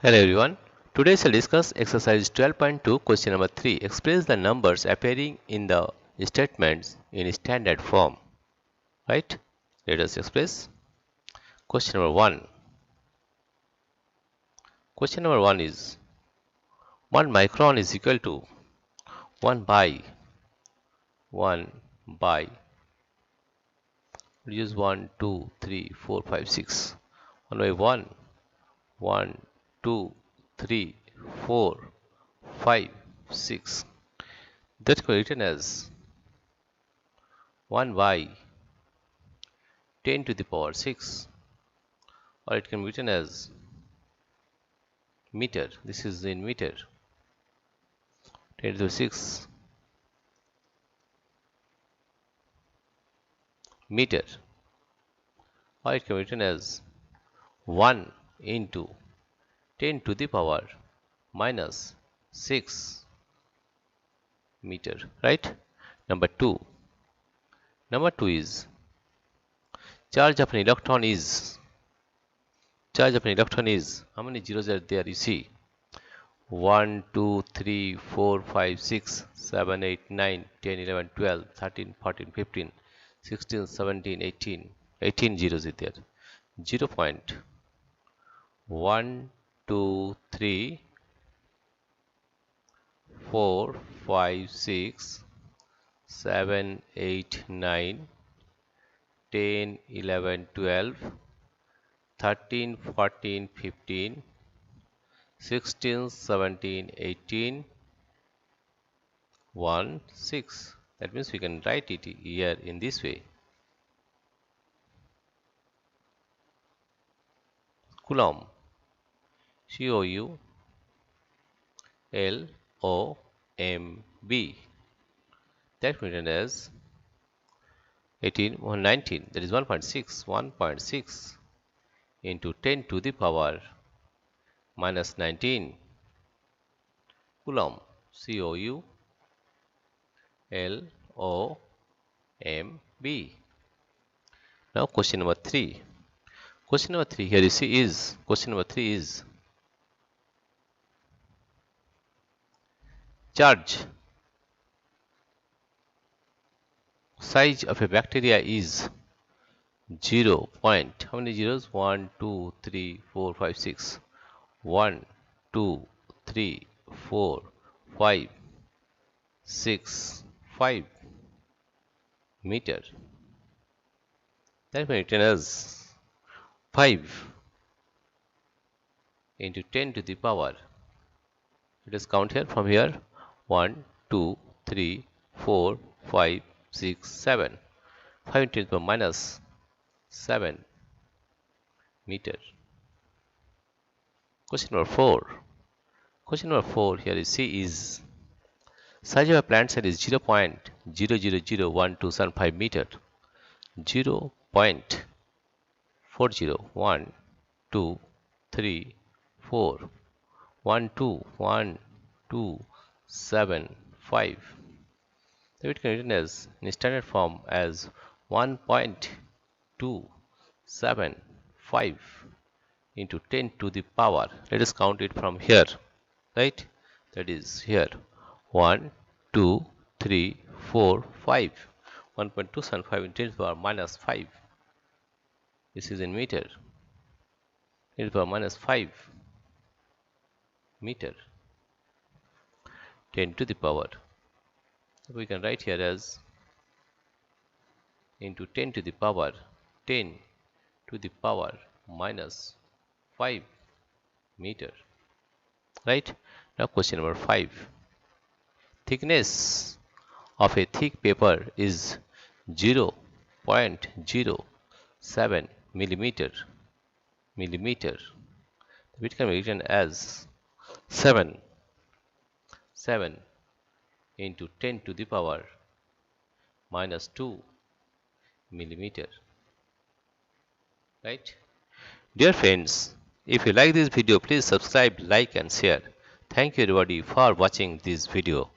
Hello everyone. Today we'll discuss exercise 12.2 question number 3. Express the numbers appearing in the statements in standard form. Right? Let us express. Question number 1. Question number 1 is 1 micron is equal to 1 by use 1, 2, 3, 4, 5, 6. 1 by 1, 1, 2, 3, 4, 5, 6. That can be written as 1 by 10 to the power 6, or it can be written as meter. This is in meter. 10 to the 6 meter, or it can be written as 1 into 10 to the power minus 6 meter. Right? Number 2 is charge of an electron is how many zeros are there? You see 1, 2, 3, 4, 5, 6, 7, 8, 9, 10, 11, 12, 13, 14, 15, 16, 17, 18. 18 zeros is there. 0.1, 2, 3, 4, 5, 6, 7, 8, 9, 10, 11, 12, 13, 14, 15, 16, 17, 18, 1, 6. That means we can write it here in this way. Coulomb, C-O-U-L-O-M-B. That can be written as 18 or 19. That is 1.6. 1.6 into 10 to the power minus 19 Coulomb. C-O-U-L-O-M-B. Now question number 3. Question number 3 here you see is charge size of a bacteria is 0 point, how many zeros? 1, 2, 3, 4, 5, 6. 1, 2, 3, 4, 5, 6, 5 meter. That may be written as 5 into 10 to the power. Let us count here from here. 1, 2, 3, 4, 5, 6, 7. 5 into 10 to the power minus 7 meter. Question number 4. Question number 4 here you see is size of a plant cell is 0.0001275 meter. 0.40. 1, 2, 3, 4. 1, 2, 1, 2, 7, 5. So it can be written as in standard form as 1.275 into 10 to the power. Let us count it from here. Right? That is here 1, 2, 3, 4, 5. 1.275 into 10 to the power minus 5. This is in meter. 10 to the power minus 5 meter. 10 to the power. We can write here as into 10 to the power 10 to the power minus 5 meter. Right? Now question number 5. Thickness of a thick paper is 0.07 millimeter. It can be written as 7 into 10 to the power minus 2 millimeter. Right? Dear friends, if you like this video, please subscribe, like and share. Thank you everybody for watching this video.